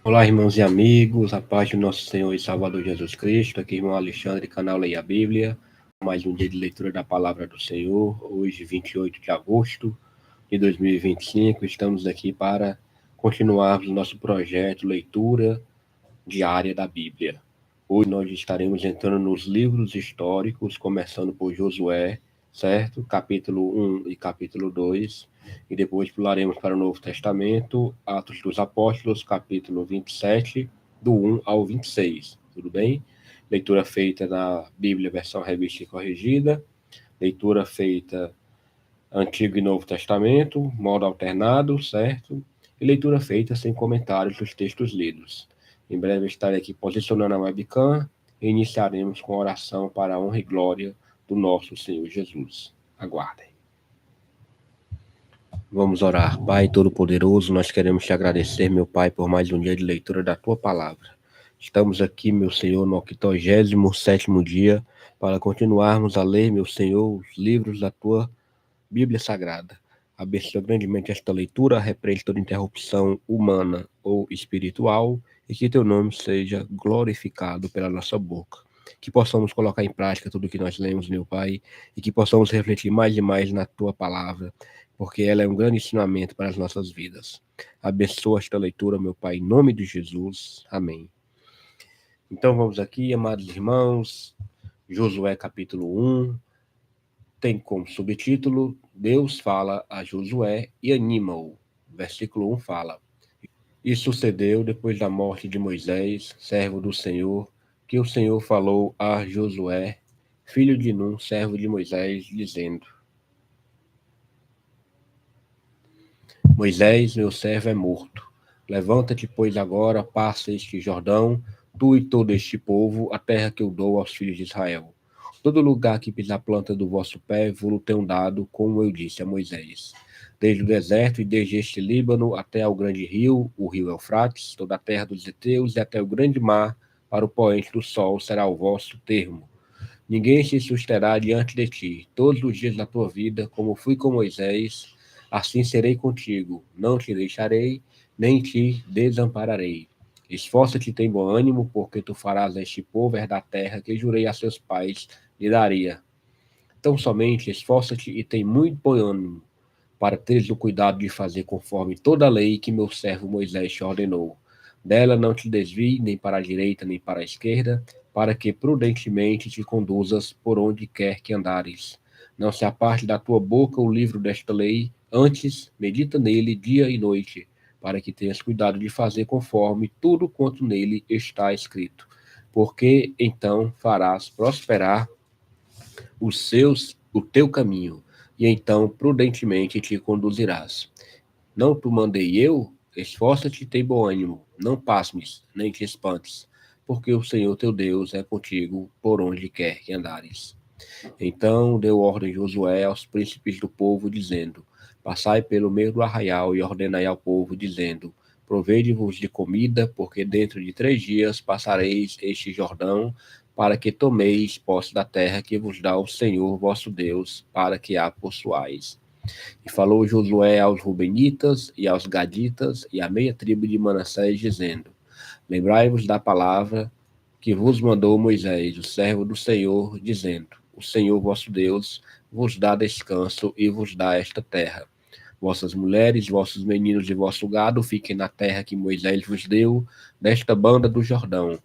Olá, irmãos e amigos, a paz do nosso Senhor e Salvador Jesus Cristo. Aqui, irmão Alexandre, canal Leia a Bíblia. Mais um dia de leitura da Palavra do Senhor. Hoje, 28 de agosto de 2025, estamos aqui para continuarmos o nosso projeto Leitura Diária da Bíblia. Hoje nós estaremos entrando nos livros históricos, começando por Josué, certo? Capítulo 1 e capítulo 2. E depois pularemos para o Novo Testamento, Atos dos Apóstolos, capítulo 27, do 1 ao 26. Tudo bem? Leitura feita na Bíblia, versão revista e corrigida. Leitura feita Antigo e Novo Testamento, modo alternado, certo? E leitura feita sem comentários dos textos lidos. Em breve estarei aqui posicionando a webcam e iniciaremos com a oração para a honra e glória do nosso Senhor Jesus. Aguardem. Vamos orar. Pai Todo-Poderoso, nós queremos te agradecer, meu Pai, por mais um dia de leitura da Tua Palavra. Estamos aqui, meu Senhor, no 87º dia, para continuarmos a ler, meu Senhor, os livros da Tua Bíblia Sagrada. Abençoa grandemente esta leitura, repreende toda interrupção humana ou espiritual e que teu nome seja glorificado pela nossa boca. Que possamos colocar em prática tudo o que nós lemos, meu Pai, e que possamos refletir mais e mais na tua palavra, porque ela é um grande ensinamento para as nossas vidas. Abençoa esta leitura, meu Pai, em nome de Jesus. Amém. Então vamos aqui, amados irmãos, Josué capítulo 1, tem como subtítulo Deus fala a Josué e anima-o. Versículo 1 fala: E sucedeu depois da morte de Moisés, servo do Senhor, que o Senhor falou a Josué, filho de Num, servo de Moisés, dizendo: Moisés, meu servo, é morto. Levanta-te, pois, agora, passa este Jordão, tu e todo este povo, a terra que eu dou aos filhos de Israel. Todo lugar que pisar a planta do vosso pé, vou-lo tenho dado, como eu disse a Moisés. Desde o deserto e desde este Líbano até ao grande rio, o rio Eufrates, toda a terra dos heteus e até o grande mar, para o poente do sol será o vosso termo. Ninguém se susterá diante de ti, todos os dias da tua vida, como fui com Moisés, assim serei contigo, não te deixarei, nem te desampararei. Esforça-te e tem bom ânimo, porque tu farás a este povo herdar a terra que jurei a seus pais lhe daria. Então somente esforça-te e tem muito bom ânimo, para teres o cuidado de fazer conforme toda a lei que meu servo Moisés te ordenou. Dela não te desvie nem para a direita nem para a esquerda, para que prudentemente te conduzas por onde quer que andares. Não se aparte da tua boca o livro desta lei, antes medita nele dia e noite, para que tenhas cuidado de fazer conforme tudo quanto nele está escrito. Porque então farás prosperar o teu caminho, e então prudentemente te conduzirás. Não te mandei eu? Esforça-te e tem bom ânimo, não pasmes, nem te espantes, porque o Senhor teu Deus é contigo por onde quer que andares. Então deu ordem Josué aos príncipes do povo, dizendo: Passai pelo meio do arraial e ordenai ao povo, dizendo: Provede-vos de comida, porque dentro de 3 dias passareis este Jordão, para que tomeis posse da terra que vos dá o Senhor vosso Deus, para que a possuais. E falou Josué aos Rubenitas e aos Gaditas e à meia tribo de Manassés, dizendo: Lembrai-vos da palavra que vos mandou Moisés, o servo do Senhor, dizendo: O Senhor vosso Deus vos dá descanso e vos dá esta terra. Vossas mulheres, vossos meninos e vosso gado fiquem na terra que Moisés vos deu, nesta banda do Jordão.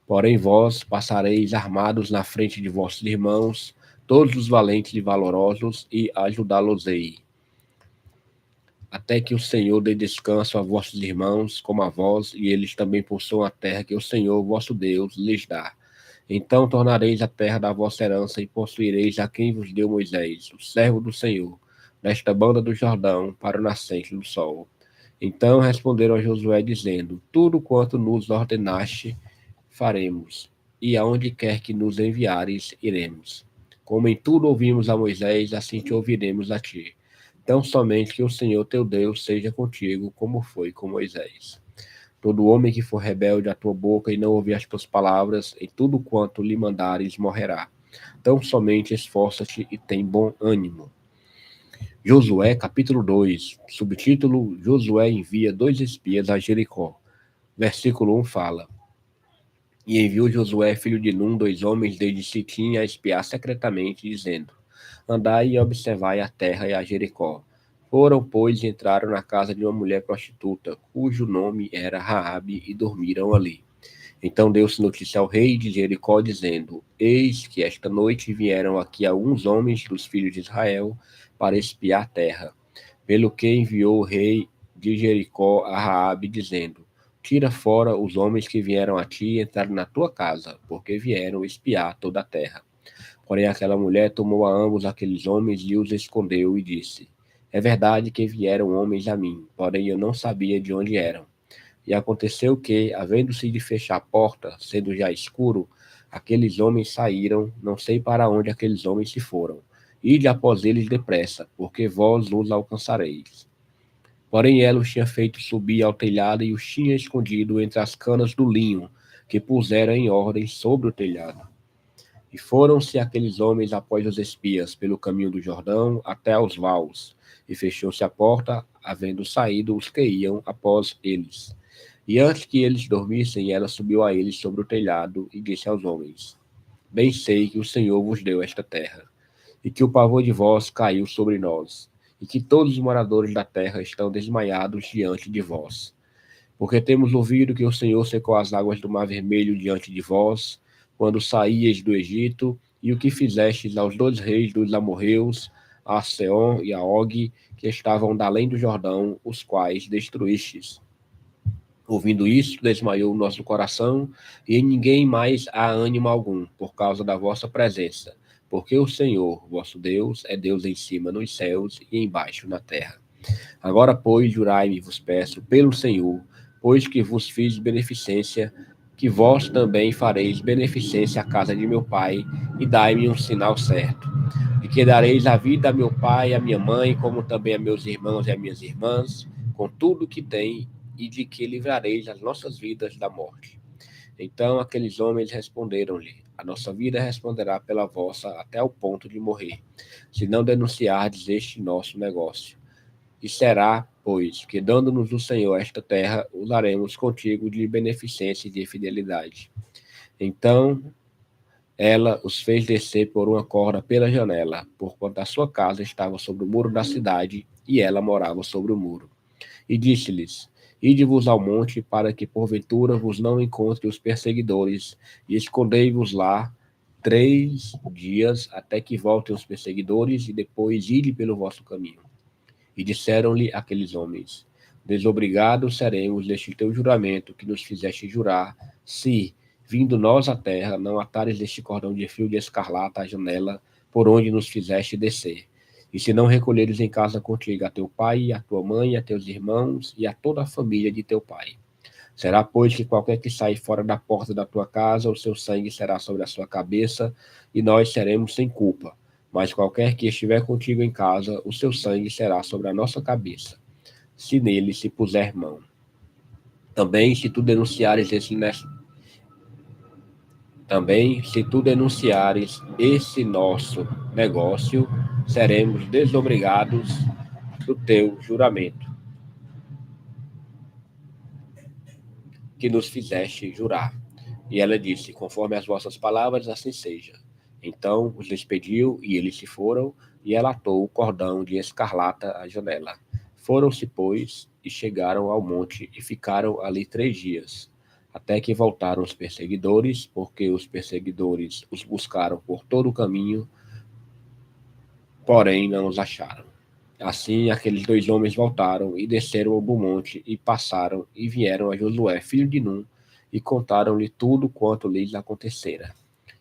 Porém vós passareis armados na frente de vossos irmãos, todos os valentes e valorosos, e ajudá-los-ei, até que o Senhor dê descanso a vossos irmãos, como a vós, e eles também possuam a terra que o Senhor, vosso Deus, lhes dá. Então tornareis a terra da vossa herança e possuireis a quem vos deu Moisés, o servo do Senhor, nesta banda do Jordão, para o nascente do sol. Então responderam a Josué, dizendo: Tudo quanto nos ordenaste, faremos, e aonde quer que nos enviares, iremos. Como em tudo ouvimos a Moisés, assim te ouviremos a ti. Tão somente que o Senhor teu Deus seja contigo, como foi com Moisés. Todo homem que for rebelde à tua boca e não ouvir as tuas palavras, em tudo quanto lhe mandares, morrerá. Tão somente esforça-te e tem bom ânimo. Josué, capítulo 2, subtítulo: Josué envia 2 espias a Jericó. Versículo 1 fala: E enviou Josué, filho de Num, 2 homens desde Sitim a espiar secretamente, dizendo: Andai e observai a terra e a Jericó. Foram, pois, e entraram na casa de uma mulher prostituta, cujo nome era Raabe, e dormiram ali. Então deu-se notícia ao rei de Jericó, dizendo: Eis que esta noite vieram aqui alguns homens dos filhos de Israel para espiar a terra. Pelo que enviou o rei de Jericó a Raabe, dizendo: Tira fora os homens que vieram a ti e entraram na tua casa, porque vieram espiar toda a terra. Porém aquela mulher tomou a ambos aqueles homens e os escondeu e disse: É verdade que vieram homens a mim, porém eu não sabia de onde eram. E aconteceu que, havendo-se de fechar a porta, sendo já escuro, aqueles homens saíram, não sei para onde aqueles homens se foram. Ide após eles depressa, porque vós os alcançareis. Porém ela os tinha feito subir ao telhado e os tinha escondido entre as canas do linho, que pusera em ordem sobre o telhado. E foram-se aqueles homens após os espias, pelo caminho do Jordão, até aos vaus. E fechou-se a porta, havendo saído os que iam após eles. E antes que eles dormissem, ela subiu a eles sobre o telhado e disse aos homens: Bem sei que o Senhor vos deu esta terra, e que o pavor de vós caiu sobre nós, e que todos os moradores da terra estão desmaiados diante de vós. Porque temos ouvido que o Senhor secou as águas do Mar Vermelho diante de vós, quando saíeis do Egito, e o que fizestes aos 2 reis dos amorreus, a Seom e a Og, que estavam da além do Jordão, os quais destruístes. Ouvindo isso, desmaiou o nosso coração, e em ninguém mais há ânimo algum, por causa da vossa presença. Porque o Senhor, vosso Deus, é Deus em cima nos céus e embaixo na terra. Agora, pois, jurai-me, vos peço, pelo Senhor, pois que vos fiz beneficência, que vós também fareis beneficência à casa de meu pai, e dai-me um sinal certo, de que dareis a vida a meu pai e a minha mãe, como também a meus irmãos e a minhas irmãs, com tudo que tem, e de que livrareis as nossas vidas da morte. Então aqueles homens responderam-lhe: A nossa vida responderá pela vossa até o ponto de morrer, se não denunciardes este nosso negócio. E será, pois, que dando-nos o Senhor esta terra, usaremos contigo de beneficência e de fidelidade. Então ela os fez descer por uma corda pela janela, porquanto a sua casa estava sobre o muro da cidade, e ela morava sobre o muro. E disse-lhes: Ide-vos ao monte, para que porventura vos não encontre os perseguidores, e escondei-vos lá 3 dias, até que voltem os perseguidores, e depois ide pelo vosso caminho. E disseram-lhe aqueles homens: Desobrigados seremos deste teu juramento que nos fizeste jurar, se, vindo nós à terra, não atares este cordão de fio de escarlata à janela por onde nos fizeste descer. E se não recolheres em casa contigo a teu pai, a tua mãe, a teus irmãos e a toda a família de teu pai. Será, pois, que qualquer que sair fora da porta da tua casa, o seu sangue será sobre a sua cabeça, e nós seremos sem culpa. Mas qualquer que estiver contigo em casa, o seu sangue será sobre a nossa cabeça, se nele se puser mão. Também, se tu denunciares esse nosso negócio, seremos desobrigados do teu juramento, que nos fizeste jurar. E ela disse: Conforme as vossas palavras, assim seja. Então os despediu, e eles se foram, e ela atou o cordão de escarlata à janela. Foram-se, pois, e chegaram ao monte, e ficaram ali 3 dias, até que voltaram os perseguidores, porque os perseguidores os buscaram por todo o caminho, porém não os acharam. Assim, aqueles 2 homens voltaram e desceram do monte, e passaram, e vieram a Josué, filho de Num, e contaram-lhe tudo quanto lhes acontecera.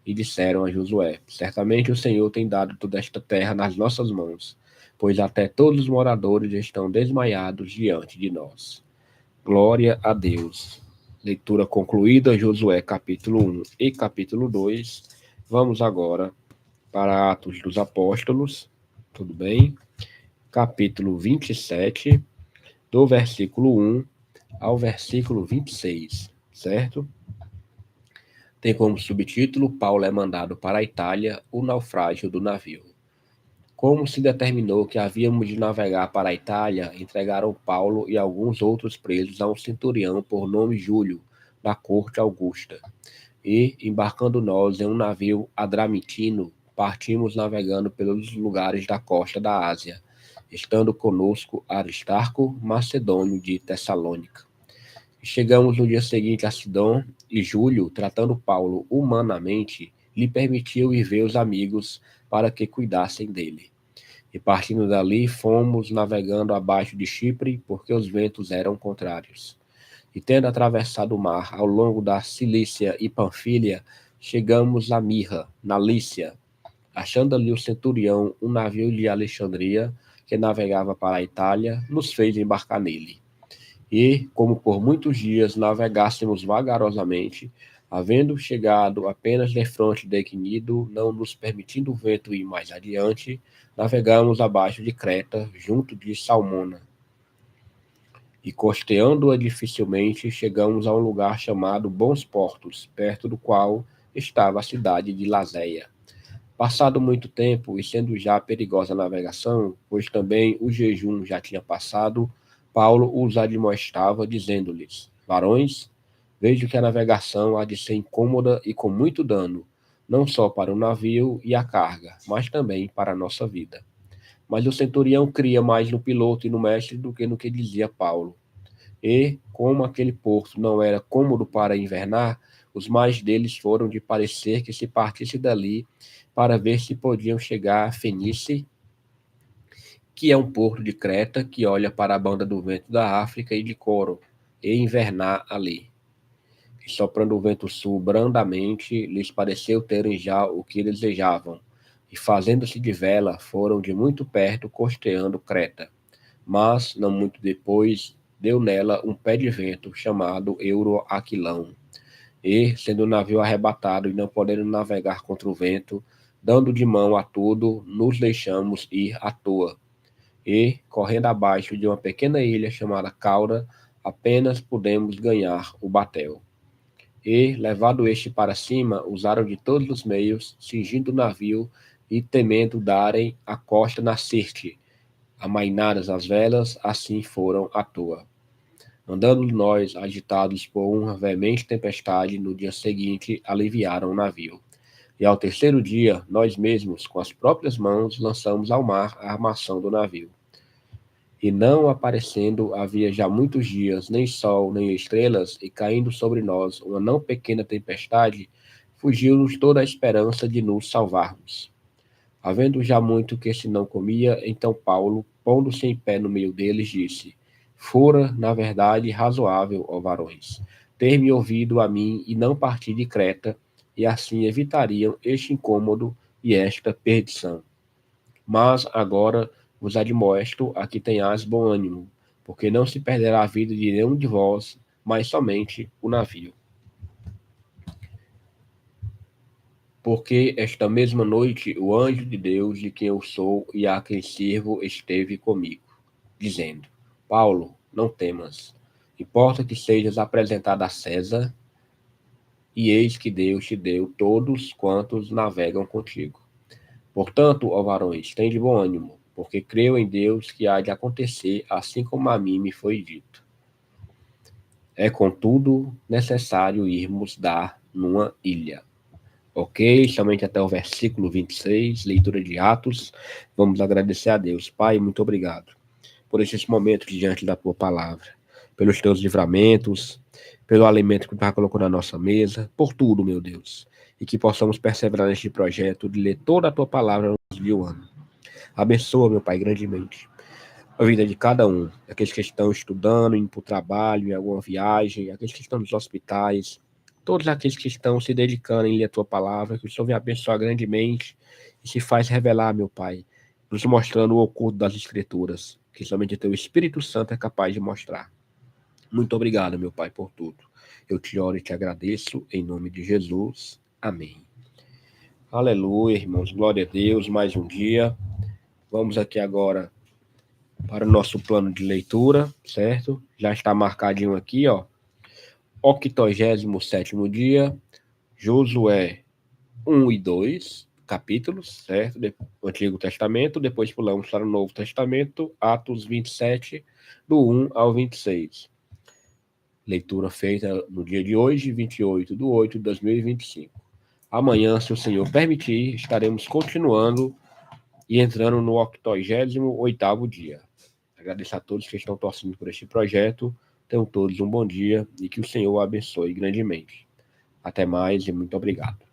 E disseram a Josué: Certamente o Senhor tem dado toda esta terra nas nossas mãos, pois até todos os moradores estão desmaiados diante de nós. Glória a Deus. Leitura concluída, Josué capítulo 1 e capítulo 2. Vamos agora para Atos dos Apóstolos, tudo bem? Capítulo 27, do versículo 1 ao versículo 26, certo? Tem como subtítulo: Paulo é mandado para a Itália, o naufrágio do navio. Como se determinou que havíamos de navegar para a Itália, entregaram Paulo e alguns outros presos a um centurião por nome Júlio, da corte Augusta. E, embarcando nós em um navio adramitino, partimos navegando pelos lugares da costa da Ásia, estando conosco Aristarco, macedônio de Tessalônica. Chegamos no dia seguinte a Sidom, e Júlio, tratando Paulo humanamente, lhe permitiu ir ver os amigos para que cuidassem dele. E partindo dali, fomos navegando abaixo de Chipre, porque os ventos eram contrários. E tendo atravessado o mar ao longo da Cilícia e Panfilha, chegamos a Mirra, na Lícia, achando ali o centurião um navio de Alexandria, que navegava para a Itália, nos fez embarcar nele. E, como por muitos dias navegássemos vagarosamente, havendo chegado apenas defronte de Cnido, não nos permitindo o vento ir mais adiante, navegamos abaixo de Creta, junto de Salmona. E costeando-a dificilmente, chegamos a um lugar chamado Bons Portos, perto do qual estava a cidade de Lazéia. Passado muito tempo, e sendo já perigosa a navegação, pois também o jejum já tinha passado, Paulo os admoestava, dizendo-lhes: Varões, vejo que a navegação há de ser incômoda e com muito dano, não só para o navio e a carga, mas também para a nossa vida. Mas o centurião cria mais no piloto e no mestre do que no que dizia Paulo. E, como aquele porto não era cômodo para invernar, os mais deles foram de parecer que se partisse dali para ver se podiam chegar a Fenice, que é um porto de Creta que olha para a banda do vento da África e de Coro, e invernar ali. E soprando o vento sul brandamente, lhes pareceu terem já o que desejavam, e fazendo-se de vela, foram de muito perto costeando Creta. Mas, não muito depois, deu nela um pé de vento, chamado Euroaquilão. E, sendo o navio arrebatado e não podendo navegar contra o vento, dando de mão a tudo, nos deixamos ir à toa. E, correndo abaixo de uma pequena ilha chamada Cauda, apenas pudemos ganhar o batel. E, levado este para cima, usaram de todos os meios, cingindo o navio e temendo darem a costa na Sirte. Amainadas as velas, assim foram à toa. Andando nós, agitados por uma veemente tempestade, no dia seguinte aliviaram o navio. E ao terceiro dia, nós mesmos, com as próprias mãos, lançamos ao mar a armação do navio. E não aparecendo havia já muitos dias, nem sol, nem estrelas, e caindo sobre nós uma não pequena tempestade, fugiu-nos toda a esperança de nos salvarmos. Havendo já muito que se não comia, então Paulo, pondo-se em pé no meio deles, disse: Fora, na verdade, razoável, ó varões, ter-me ouvido a mim e não partir de Creta, e assim evitariam este incômodo e esta perdição. Mas agora vos admoesto a que tenhais bom ânimo, porque não se perderá a vida de nenhum de vós, mas somente o navio. Porque esta mesma noite o anjo de Deus, de quem eu sou e a quem sirvo, esteve comigo, dizendo: Paulo, não temas. Importa que sejas apresentado a César, e eis que Deus te deu todos quantos navegam contigo. Portanto, ó varões, tende bom ânimo, porque creio em Deus que há de acontecer assim como a mim me foi dito. É, contudo, necessário irmos dar numa ilha. Ok, somente até o versículo 26, leitura de Atos. Vamos agradecer a Deus. Pai, muito obrigado por esses momentos diante da tua palavra, pelos teus livramentos, pelo alimento que tu já colocou na nossa mesa, por tudo, meu Deus. E que possamos perseverar neste projeto de ler toda a tua palavra no um ano. Abençoa, meu Pai, grandemente a vida de cada um, aqueles que estão estudando, indo para o trabalho, em alguma viagem, aqueles que estão nos hospitais, todos aqueles que estão se dedicando em ler a tua palavra, que o Senhor venha abençoar grandemente e se faz revelar, meu Pai, nos mostrando o oculto das Escrituras, que somente o teu Espírito Santo é capaz de mostrar. Muito obrigado, meu Pai, por tudo. Eu te oro e te agradeço, em nome de Jesus. Amém. Aleluia, irmãos. Glória a Deus, mais um dia. Vamos aqui agora para o nosso plano de leitura, certo? Já está marcadinho aqui, ó. 87º dia, Josué 1 e 2, capítulos, certo? Do Antigo Testamento, depois pulamos para o Novo Testamento, Atos 27, do 1 ao 26. Leitura feita no dia de hoje, 28/8/2025. Amanhã, se o Senhor permitir, estaremos continuando e entrando no 88º dia. Agradeço a todos que estão torcendo por este projeto. Tenham todos um bom dia e que o Senhor o abençoe grandemente. Até mais e muito obrigado.